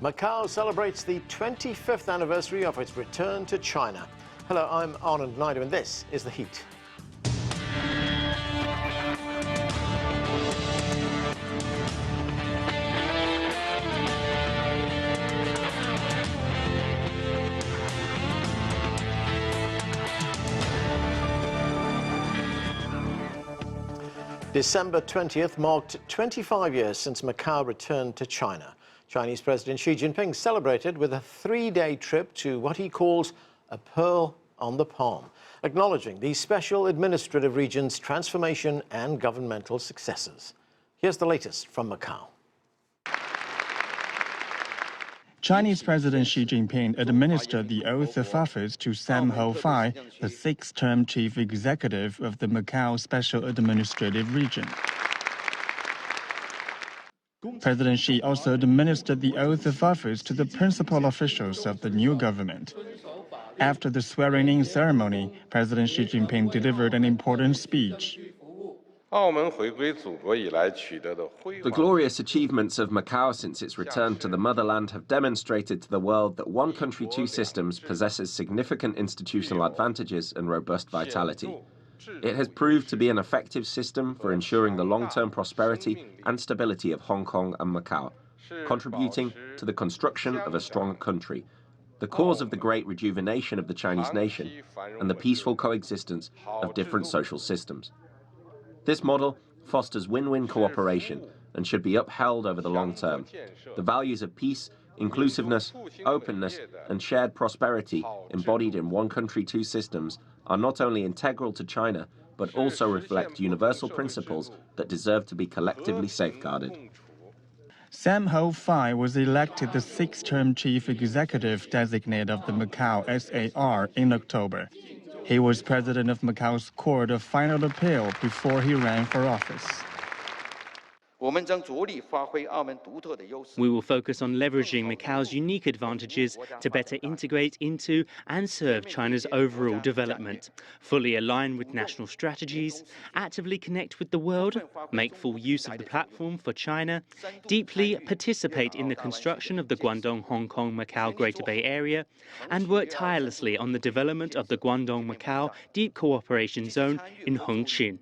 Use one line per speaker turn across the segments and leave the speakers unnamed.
Macao celebrates the 25th anniversary of its return to China. Hello, I'm Ahmed Naidu, and this is The Heat. December 20th marked 25 years since Macao returned to China. Chinese President Xi Jinping celebrated with a three-day trip to what he calls a pearl on the palm, acknowledging the special administrative region's transformation and governmental successes. Here's the latest from Macau.
Chinese President Xi Jinping administered the oath of office to Sam Ho-fai, the sixth-term chief executive of the Macau Special Administrative Region. President Xi also administered the oath of office to the principal officials of the new government. After the swearing-in ceremony, President Xi Jinping delivered an important speech.
The glorious achievements of Macau since its return to the motherland have demonstrated to the world that one country, two systems possesses significant institutional advantages and robust vitality. It has proved to be an effective system for ensuring the long-term prosperity and stability of Hong Kong and Macau, contributing to the construction of a strong country, the cause of the great rejuvenation of the Chinese nation, and the peaceful coexistence of different social systems. This model fosters win-win cooperation and should be upheld over the long term. The values of peace, inclusiveness, openness, and shared prosperity embodied in one country, two systems are not only integral to China, but also reflect universal principles that deserve to be collectively safeguarded.
Sam Ho-fai was elected the sixth-term chief executive designate of the Macau SAR in October. He was president of Macau's Court of Final Appeal before he ran for office.
We will focus on leveraging Macau's unique advantages to better integrate into and serve China's overall development, fully align with national strategies, actively connect with the world, make full use of the platform for China, deeply participate in the construction of the Guangdong-Hong Kong-Macau Greater Bay Area, and work tirelessly on the development of the Guangdong-Macau Deep Cooperation Zone in Hongqin.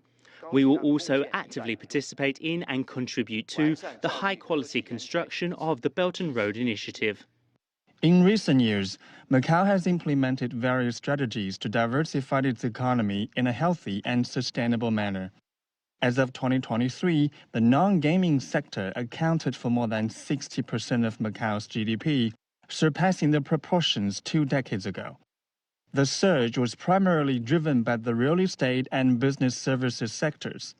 We will also actively participate in and contribute to the high-quality construction of the Belt and Road Initiative.
In recent years, Macau has implemented various strategies to diversify its economy in a healthy and sustainable manner. As of 2023, the non-gaming sector accounted for more than 60% of Macau's GDP, surpassing the proportions 2 decades ago. The surge was primarily driven by the real estate and business services sectors,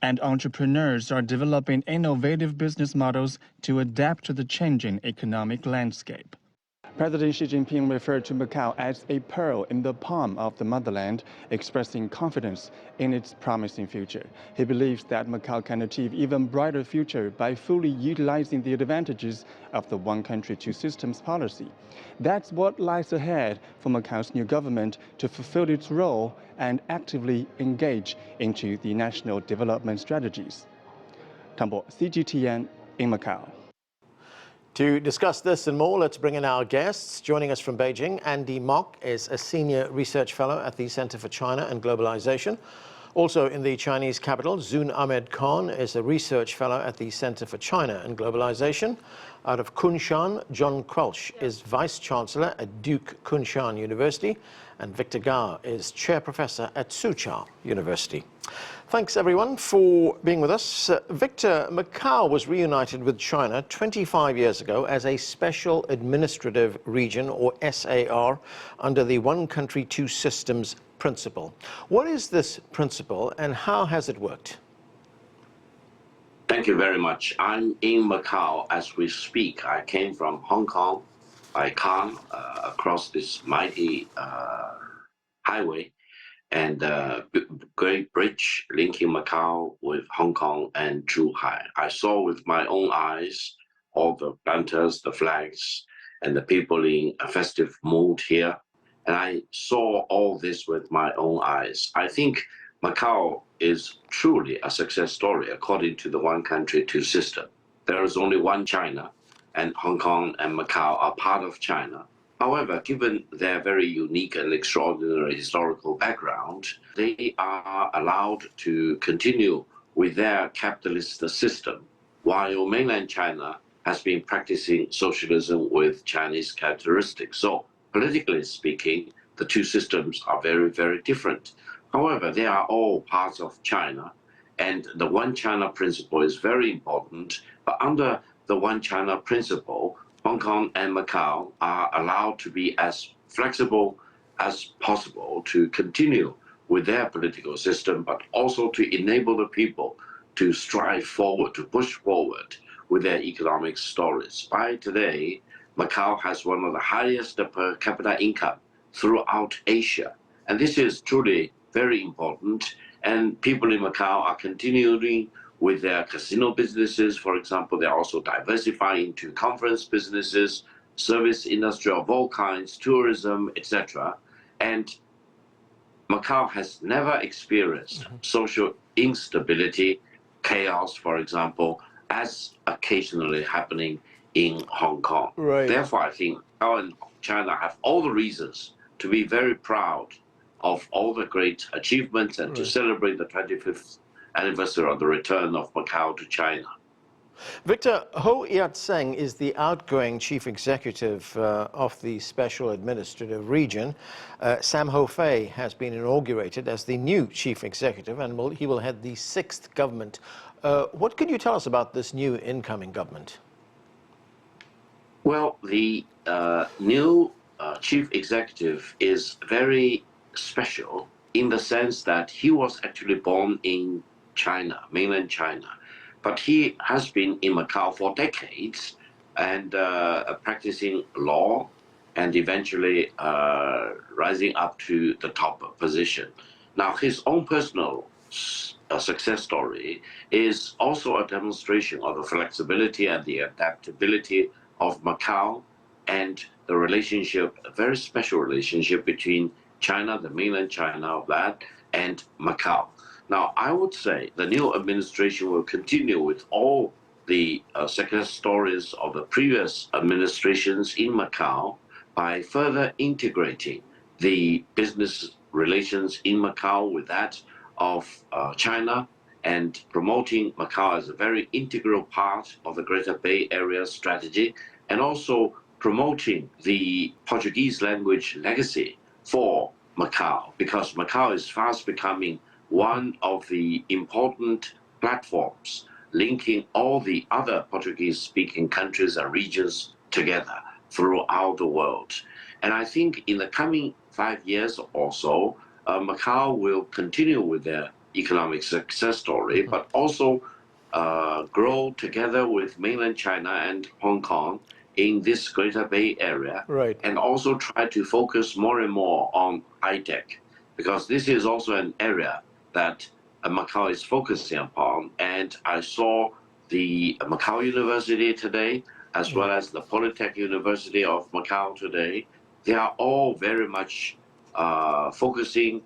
and entrepreneurs are developing innovative business models to adapt to the changing economic landscape. President Xi Jinping referred to Macau as a pearl in the palm of the motherland, expressing confidence in its promising future. He believes that Macau can achieve even brighter future by fully utilizing the advantages of the one country, two systems policy. That's what lies ahead for Macau's new government to fulfill its role and actively engage into the national development strategies. Tambo, CGTN in Macau.
To discuss this and more, let's bring in our guests. Joining us from Beijing, Andy Mok is a senior research fellow at the Center for China and Globalization. Also in the Chinese capital, Zoon Ahmed Khan is a research fellow at the Center for China and Globalization. Out of Kunshan, John Quelch is vice chancellor at Duke Kunshan University, and Victor Gao is chair professor at Soochow University. Thanks, everyone, for being with us. Victor, Macau was reunited with China 25 years ago as a special administrative region, or SAR, under the One Country, Two Systems principle. What is this principle, and how has it worked?
Thank you very much. I'm in Macau as we speak. I came from Hong Kong by car across this mighty highway and great bridge linking Macau with Hong Kong and Zhuhai. I saw with my own eyes all the lanterns, the flags, and the people in a festive mood here. And I saw all this with my own eyes. I think Macau is truly a success story according to the one country, two system. There is only one China, and Hong Kong and Macau are part of China. However, given their very unique and extraordinary historical background, they are allowed to continue with their capitalist system, while mainland China has been practicing socialism with Chinese characteristics. So, politically speaking, the two systems are very, very different. However, they are all parts of China, and the One China principle is very important. But under the One China principle, Hong Kong and Macau are allowed to be as flexible as possible to continue with their political system, but also to enable the people to strive forward, to push forward with their economic stories. By today, Macau has one of the highest per capita income throughout Asia. And this is truly very important. And people in Macau are continuing with their casino businesses. For example, they're also diversifying into conference businesses, service industry of all kinds, tourism, etc. And Macau has never experienced social instability, chaos, for example, as occasionally happening in Hong Kong.
Right.
Therefore, I think Macau and China have all the reasons to be very proud of all the great achievements and to celebrate the 25th anniversary of the return of Macau to China.
Victor, Ho Yat-seng is the outgoing chief executive of the Special Administrative Region. Sam Ho-fei has been inaugurated as the new chief executive, and he will head the 6th government. What can you tell us about this new incoming government?
Well, the new chief executive is very special in the sense that he was actually born in China, mainland China. But he has been in Macau for decades and practicing law and eventually rising up to the top position. Now, his own personal success story is also a demonstration of the flexibility and the adaptability of Macau and the relationship, a very special relationship between China, the mainland China of that, and Macau. Now, I would say the new administration will continue with all the success stories of the previous administrations in Macau by further integrating the business relations in Macau with that of China and promoting Macau as a very integral part of the Greater Bay Area strategy, and also promoting the Portuguese language legacy for Macau, because Macau is fast becoming one of the important platforms linking all the other Portuguese-speaking countries and regions together throughout the world. And I think in the coming 5 years or so, Macau will continue with their economic success story, but also grow together with mainland China and Hong Kong in this Greater Bay Area, and also try to focus more and more on high-tech, because this is also an area that Macau is focusing upon. And I saw the Macau University today, as well as the Polytech University of Macau today. They are all very much focusing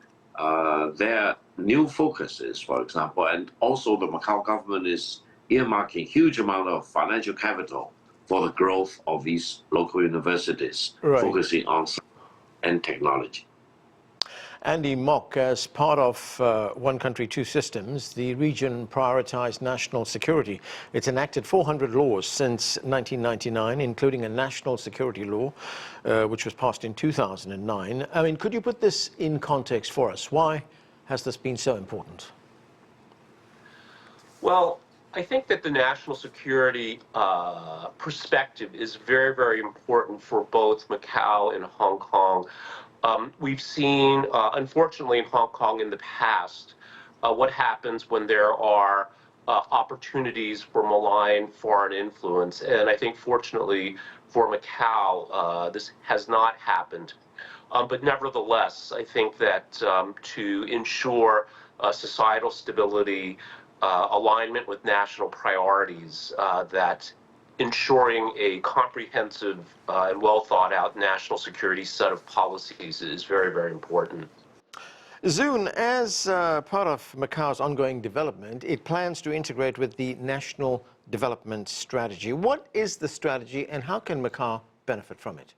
their new focuses, for example, and also the Macau government is earmarking huge amount of financial capital for the growth of these local universities, focusing on science and technology.
Andy Mock, as part of One Country, Two Systems, the region prioritized national security. It's enacted 400 laws since 1999, including a national security law, which was passed in 2009. I mean, could you put this in context for us? Why has this been so important?
Well, I think that the national security perspective is very, very important for both Macau and Hong Kong. We've seen, unfortunately, in Hong Kong in the past, what happens when there are opportunities for malign foreign influence. And I think, fortunately, for Macau, this has not happened. But nevertheless, I think that to ensure societal stability, alignment with national priorities, that ensuring a comprehensive and well thought out national security set of policies is very, very important.
Zoon, as part of Macau's ongoing development, it plans to integrate with the National Development Strategy. What is the strategy and how can Macau benefit from it?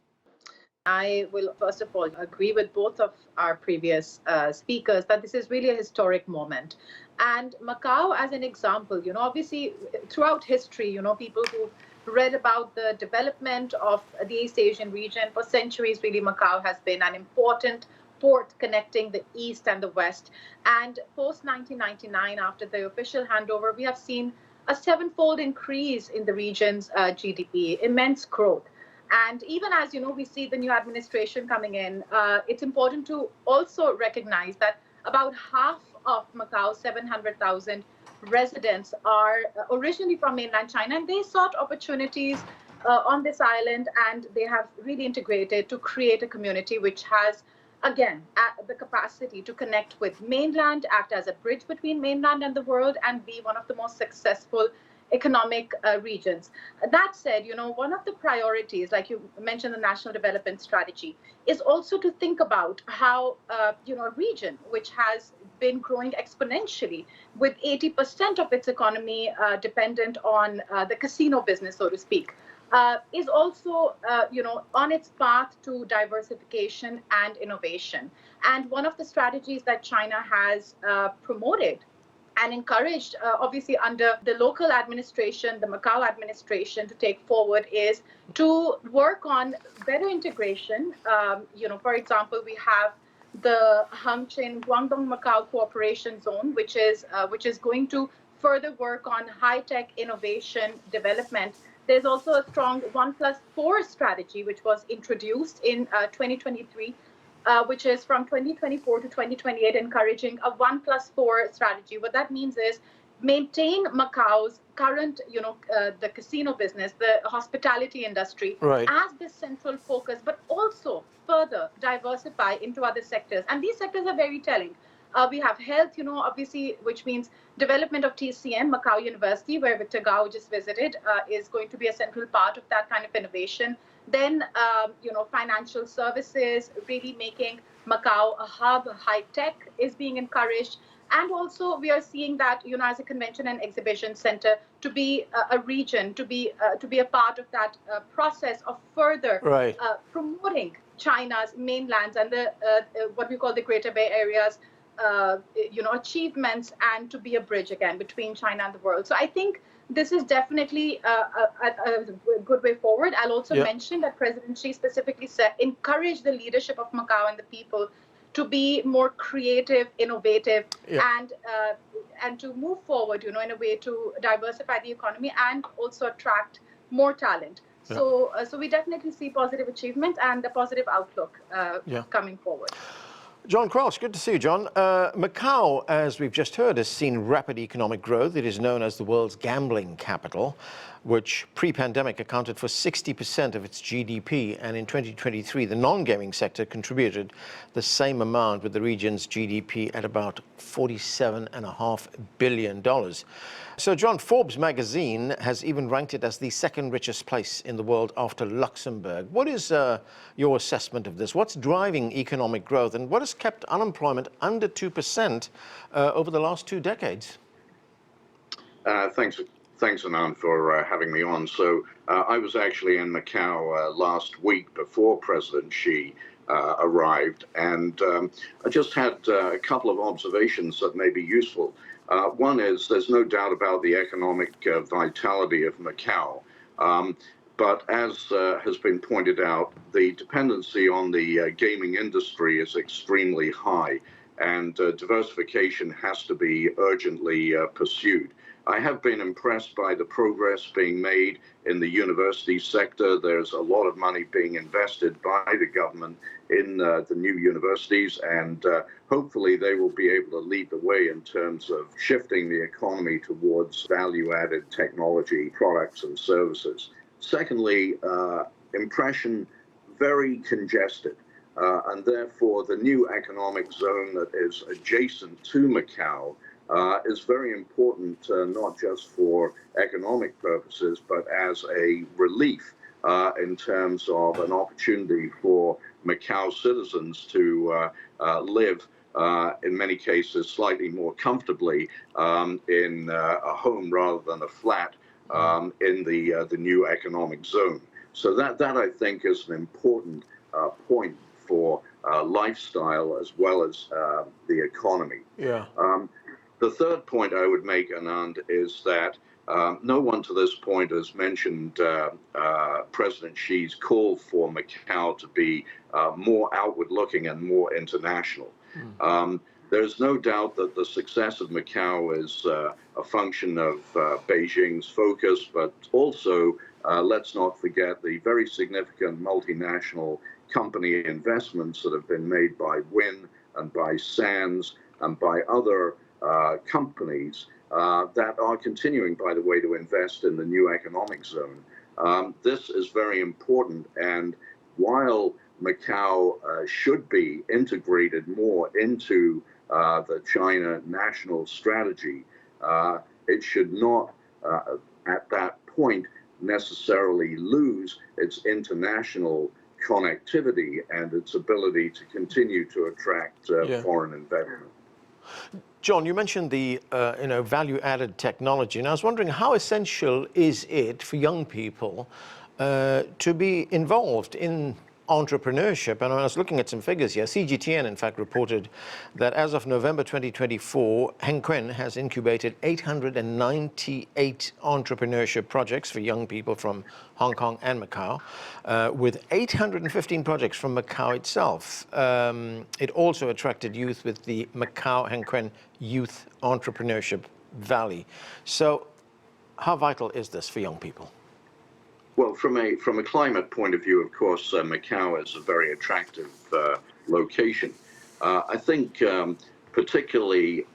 I will first of all agree with both of our previous speakers that this is really a historic moment. And Macau, as an example, obviously throughout history, people who read about the development of the East Asian region for centuries, really Macau has been an important port connecting the East and the West. And post 1999, after the official handover, we have seen a sevenfold increase in the region's GDP, immense growth. And even as we see the new administration coming in, it's important to also recognize that about half of Macau's 700,000 residents are originally from mainland China, and they sought opportunities on this island, and they have really integrated to create a community which has, again, the capacity to connect with mainland, act as a bridge between mainland and the world, and be one of the most successful economic regions. That said, one of the priorities, like you mentioned, the National Development Strategy, is also to think about how, a region which has been growing exponentially with 80% of its economy dependent on the casino business, so to speak, is also, on its path to diversification and innovation. And one of the strategies that China has promoted and encouraged, obviously under the local administration, the Macau administration, to take forward is to work on better integration. For example, we have the Hangzhou Guangdong Macau Cooperation Zone, which is going to further work on high-tech innovation development. There's also a strong 1+4 strategy, which was introduced in 2023. Which is from 2024 to 2028, encouraging a 1+4 strategy. What that means is maintain Macau's current, the casino business, the hospitality industry,
right,
as the central focus, but also further diversify into other sectors. And these sectors are very telling. We have health, obviously, which means development of TCM, Macau University, where Victor Gao just visited, is going to be a central part of that kind of innovation. Then, financial services, really making Macau a hub, high tech is being encouraged. And also we are seeing that, as a convention and exhibition center, to be a region, to be a part of that process of further
right,
promoting China's mainlands and the what we call the Greater Bay Area's achievements, and to be a bridge again between China and the world. So I think this is definitely a good way forward. I'll also mention that President Xi specifically said, encourage the leadership of Macau and the people to be more creative, innovative, and to move forward, in a way to diversify the economy and also attract more talent. So we definitely see positive achievement and a positive outlook coming forward.
John Quelch, good to see you, John. Macau, as we've just heard, has seen rapid economic growth. It is known as the world's gambling capital, which pre-pandemic accounted for 60% of its GDP. And in 2023, the non-gaming sector contributed the same amount, with the region's GDP at about $47.5 billion. So, John, Forbes magazine has even ranked it as the second richest place in the world after Luxembourg. What is your assessment of this? What's driving economic growth, and what has kept unemployment under 2% over the last 2 decades?
Thanks, Anand, for having me on. So I was actually in Macau last week before President Xi arrived, and I just had a couple of observations that may be useful. One is there's no doubt about the economic vitality of Macau, but as has been pointed out, the dependency on the gaming industry is extremely high, and diversification has to be urgently pursued. I have been impressed by the progress being made in the university sector. There's a lot of money being invested by the government in the new universities, and hopefully they will be able to lead the way in terms of shifting the economy towards value-added technology products and services. Secondly, impression very congested, and therefore the new economic zone that is adjacent to Macau is very important, not just for economic purposes, but as a relief in terms of an opportunity for Macau citizens to live in many cases slightly more comfortably in a home rather than a flat in the new economic zone. So that I think is an important point for lifestyle as well as the economy.
Yeah.
The third point I would make, Anand, is that no one to this point has mentioned President Xi's call for Macau to be more outward-looking and more international. There's no doubt that the success of Macau is a function of Beijing's focus, but also let's not forget the very significant multinational company investments that have been made by Wynn and by Sands and by other companies that are continuing, by the way, to invest in the new economic zone. This is very important, and while Macau should be integrated more into the China national strategy, it should not, at that point, necessarily lose its international connectivity and its ability to continue to attract foreign investment.
John, you mentioned the value-added technology, and I was wondering how essential is it for young people to be involved in entrepreneurship? And I was looking at some figures here. CGTN, in fact, reported that as of November 2024, Heng Ken has incubated 898 entrepreneurship projects for young people from Hong Kong and Macau, with 815 projects from Macau itself. It also attracted youth with the Macau Heng Ken Youth Entrepreneurship Valley. So how vital is this for young people?
Well, from a climate point of view, of course, Macau is a very attractive location. I think particularly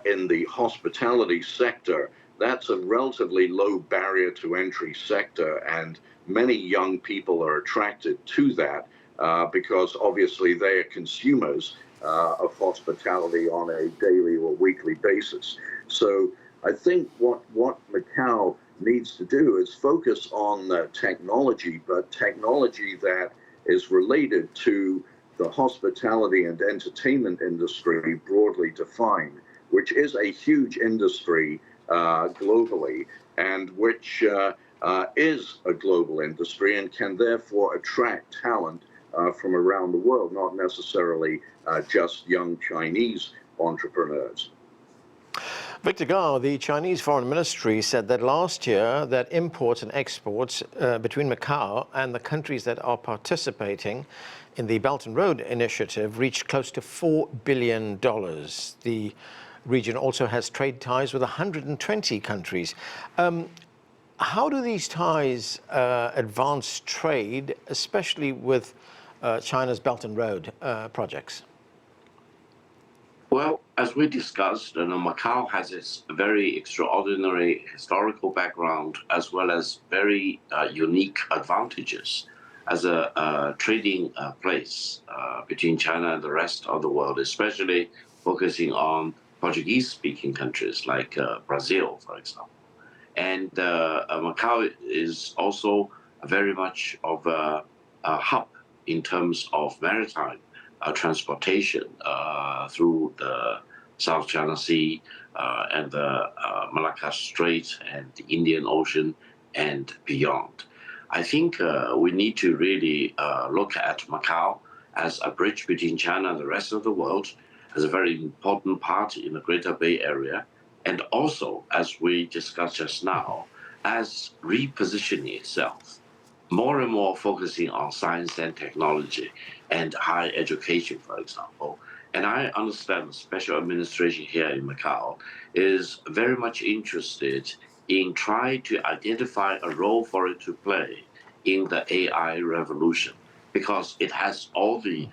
in the hospitality sector, that's a relatively low barrier to entry sector, and many young people are attracted to that because obviously they are consumers of hospitality on a daily or weekly basis. So I think what Macau needs to do is focus on technology, but technology that is related to the hospitality and entertainment industry broadly defined, which is a huge industry globally, and which is a global industry and can therefore attract talent from around the world, not necessarily just young Chinese entrepreneurs.
Victor Gao, the Chinese Foreign Ministry, said that last year that imports and exports between Macau and the countries that are participating in the Belt and Road Initiative reached close to $4 billion. The region also has trade ties with 120 countries. How do these ties advance trade, especially with China's Belt and Road projects?
Well, as we discussed, Macau has its very extraordinary historical background as well as very unique advantages as a trading place between China and the rest of the world, especially focusing on Portuguese-speaking countries like Brazil, for example. And Macau is also very much of a hub in terms of maritime transportation through the South China Sea and the Malacca Strait and the Indian Ocean and beyond. I think we need to really look at Macau as a bridge between China and the rest of the world, as a very important part in the Greater Bay Area, and also, as we discussed just now, as repositioning itself, more and more focusing on science and technology and higher education, for example. And I understand the special administration here in Macau is very much interested in trying to identify a role for it to play in the AI revolution, because it has all the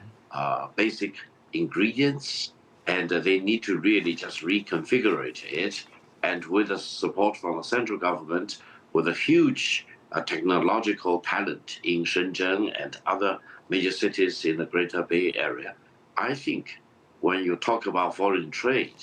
basic ingredients, and they need to really just reconfigure it. And with the support from the central government, with a huge technological talent in Shenzhen and other major cities in the Greater Bay Area, I think when you talk about foreign trade,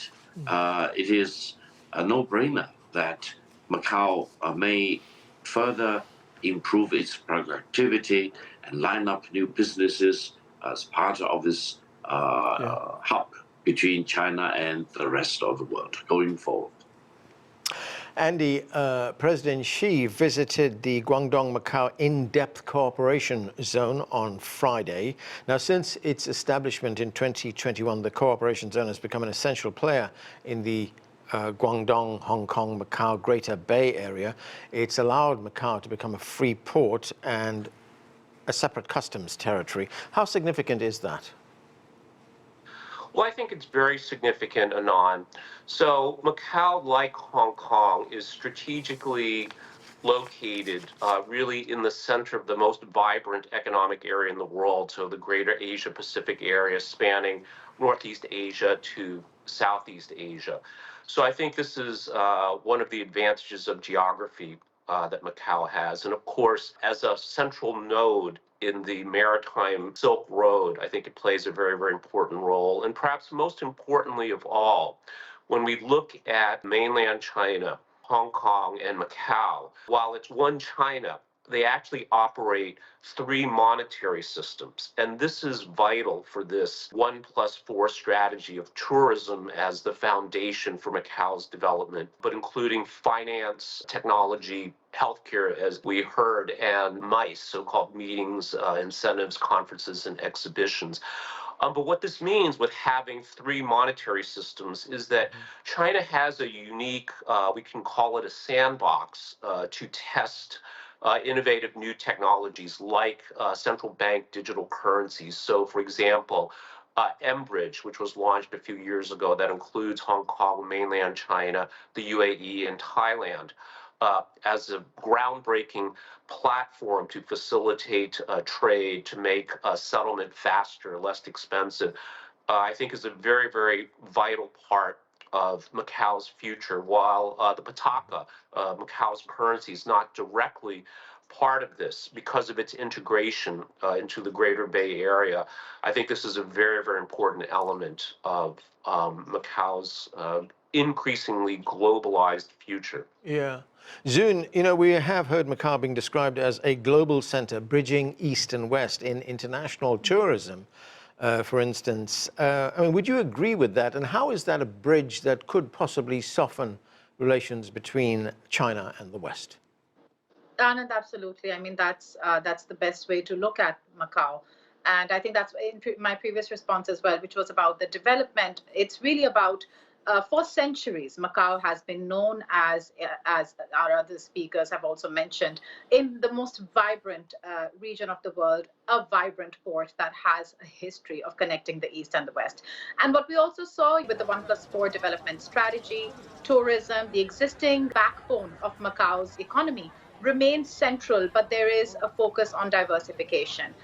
it is a no-brainer that Macau may further improve its productivity and line up new businesses as part of this hub between China and the rest of the world going forward.
Andy, President Xi visited the Guangdong-Macao in-depth cooperation zone on Friday. Now, since its establishment in 2021, the cooperation zone has become an essential player in the Guangdong, Hong Kong, Macau Greater Bay Area. It's allowed Macau to become a free port and a separate customs territory. How significant is that?
Well, I think it's very significant, Anand. So Macau, like Hong Kong, is strategically located really in the center of the most vibrant economic area in the world, so the greater Asia-Pacific area spanning Northeast Asia to Southeast Asia. So I think this is one of the advantages of geography that Macau has. And of course, as a central node in the maritime Silk Road, I think it plays a very, very important role. And perhaps most importantly of all, when we look at mainland China, Hong Kong, and Macau, while it's one China, they actually operate three monetary systems. And this is vital for this 1+4 strategy of tourism as the foundation for Macau's development, but including finance, technology, healthcare, as we heard, and MICE, so-called meetings, incentives, conferences, and exhibitions. But what this means with having three monetary systems is that China has a unique, we can call it a sandbox, to test innovative new technologies like central bank digital currencies. So, for example, mBridge, which was launched a few years ago, that includes Hong Kong, mainland China, the UAE, and Thailand, as a groundbreaking platform to facilitate trade, to make settlement faster, less expensive, I think is a very, very vital part of Macau's future, while the Pataka, Macau's currency, is not directly part of this because of its integration into the Greater Bay Area. I think this is a very, very important element of Macau's increasingly globalized future.
Yeah. Zoon, you know, we have heard Macau being described as a global center bridging East and West in international tourism. For instance. I mean, would you agree with that? And how is that a bridge that could possibly soften relations between China and the West?
Anand, absolutely. I mean, that's the best way to look at Macau. And I think that's in my previous response as well, which was about the development. It's really about for centuries, Macau has been known as our other speakers have also mentioned, in the most vibrant region of the world, a vibrant port that has a history of connecting the East and the West. And what we also saw with the 1+4 development strategy, tourism, the existing backbone of Macau's economy remains central, but there is a focus on diversification.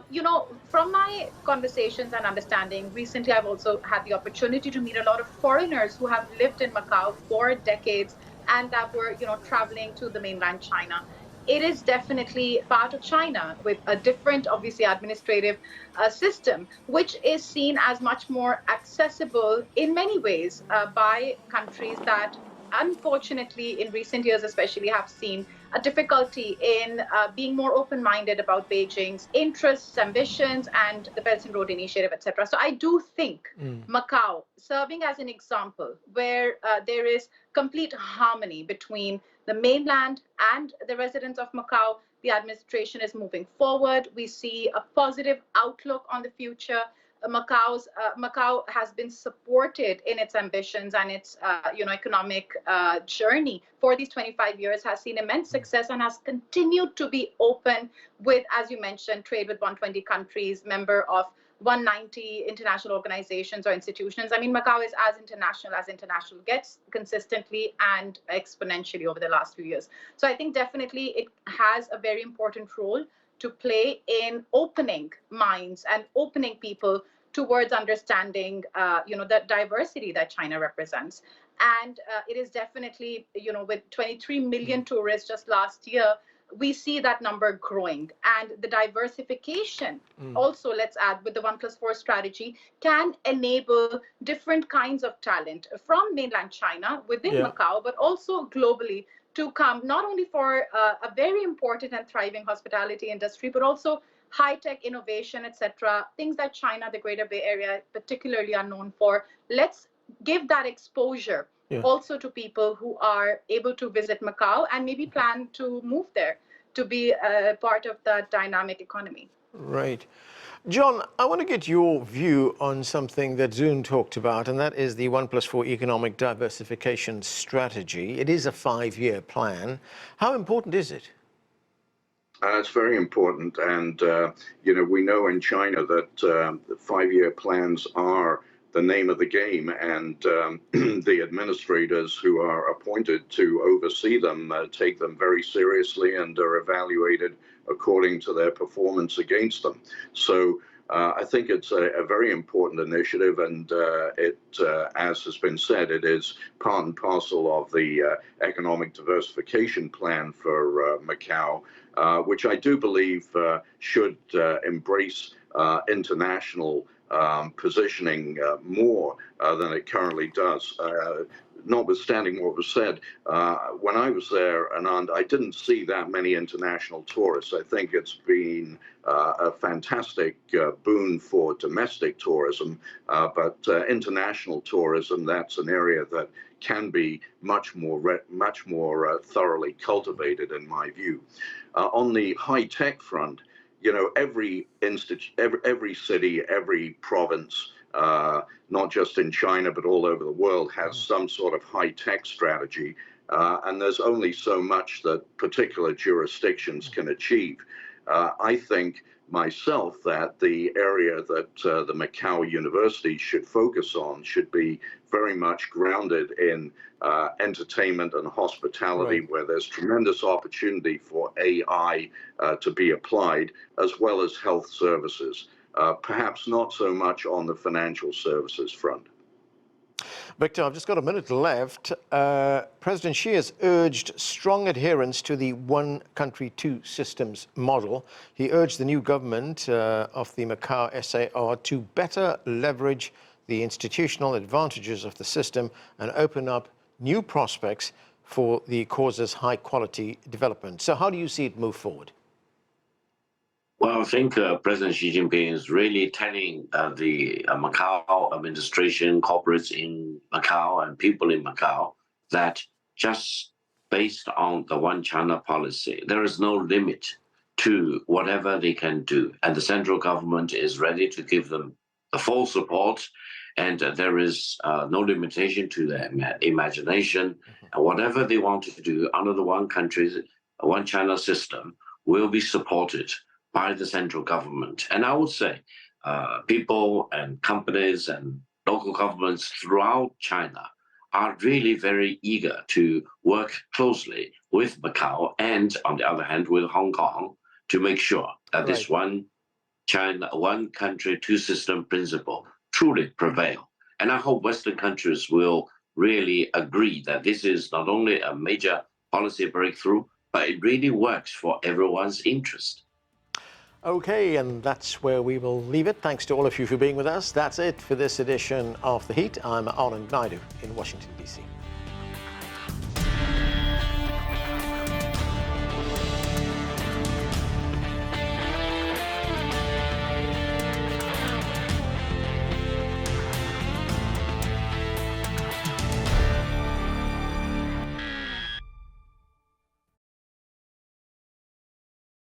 You know, from my conversations and understanding, recently I've also had the opportunity to meet a lot of foreigners who have lived in Macau for decades and that were, you know, traveling to the mainland China. It is definitely part of China with a different, obviously, administrative system, which is seen as much more accessible in many ways by countries that unfortunately in recent years especially have seen a difficulty in being more open-minded about Beijing's interests, ambitions, and the Belt and Road Initiative, etc. So I do think Macau serving as an example where there is complete harmony between the mainland and the residents of Macau. The administration is moving forward. We see a positive outlook on the future. Macau has been supported in its ambitions and its economic journey for these 25 years, has seen immense success and has continued to be open with, as you mentioned, trade with 120 countries, member of 190 international organizations or institutions. I mean, Macau is as international gets, consistently and exponentially over the last few years. So I think definitely it has a very important role to play in opening minds and opening people towards understanding, the diversity that China represents. And it is definitely, with 23 million tourists just last year, we see that number growing. And the diversification also, let's add, with the 1+4 strategy, can enable different kinds of talent from mainland China within Macau, but also globally, to come not only for a very important and thriving hospitality industry, but also high-tech innovation, etc., things that China, the Greater Bay Area particularly are known for. Let's give that exposure also to people who are able to visit Macau and maybe plan to move there to be a part of that dynamic economy.
Right. John, I want to get your view on something that Zoon talked about, and that is the 1+4 economic diversification strategy. It is a 5-year plan. How important is it?
It's very important, and we know in China that 5-year plans are the name of the game, and the administrators who are appointed to oversee them take them very seriously and are evaluated according to their performance against them. So I think it's a very important initiative, and as has been said, it is part and parcel of the economic diversification plan for Macau, which I do believe should embrace international positioning more than it currently does. Notwithstanding what was said, when I was there, Anand, I didn't see that many international tourists. I think it's been a fantastic boon for domestic tourism, but international tourism, that's an area that can be much more thoroughly cultivated, in my view. On the high-tech front, every city, every province, not just in China, but all over the world, has some sort of high-tech strategy. And there's only so much that particular jurisdictions can achieve. I think myself that the area that the Macau University should focus on should be very much grounded in entertainment and hospitality, where there's tremendous opportunity for AI to be applied, as well as health services. Perhaps not so much on the financial services front.
Victor, I've just got a minute left. President Xi has urged strong adherence to the one country, two systems model. He urged the new government of the Macau SAR to better leverage the institutional advantages of the system and open up new prospects for the cause's high-quality development. So how do you see it move forward?
Well, I think President Xi Jinping is really telling the Macau administration, corporates in Macau, and people in Macau that just based on the one China policy, there is no limit to whatever they can do. And the central government is ready to give them the full support. And there is no limitation to their imagination. And whatever they want to do under the one country, one China system will be supported by the central government. And I would say people and companies and local governments throughout China are really very eager to work closely with Macau and, on the other hand, with Hong Kong to make sure that this one China, one country, two system principle truly prevail. And I hope Western countries will really agree that this is not only a major policy breakthrough, but it really works for everyone's interest.
Okay, and that's where we will leave it. Thanks to all of you for being with us. That's it for this edition of The Heat. I'm Anand Naidu in Washington, D.C.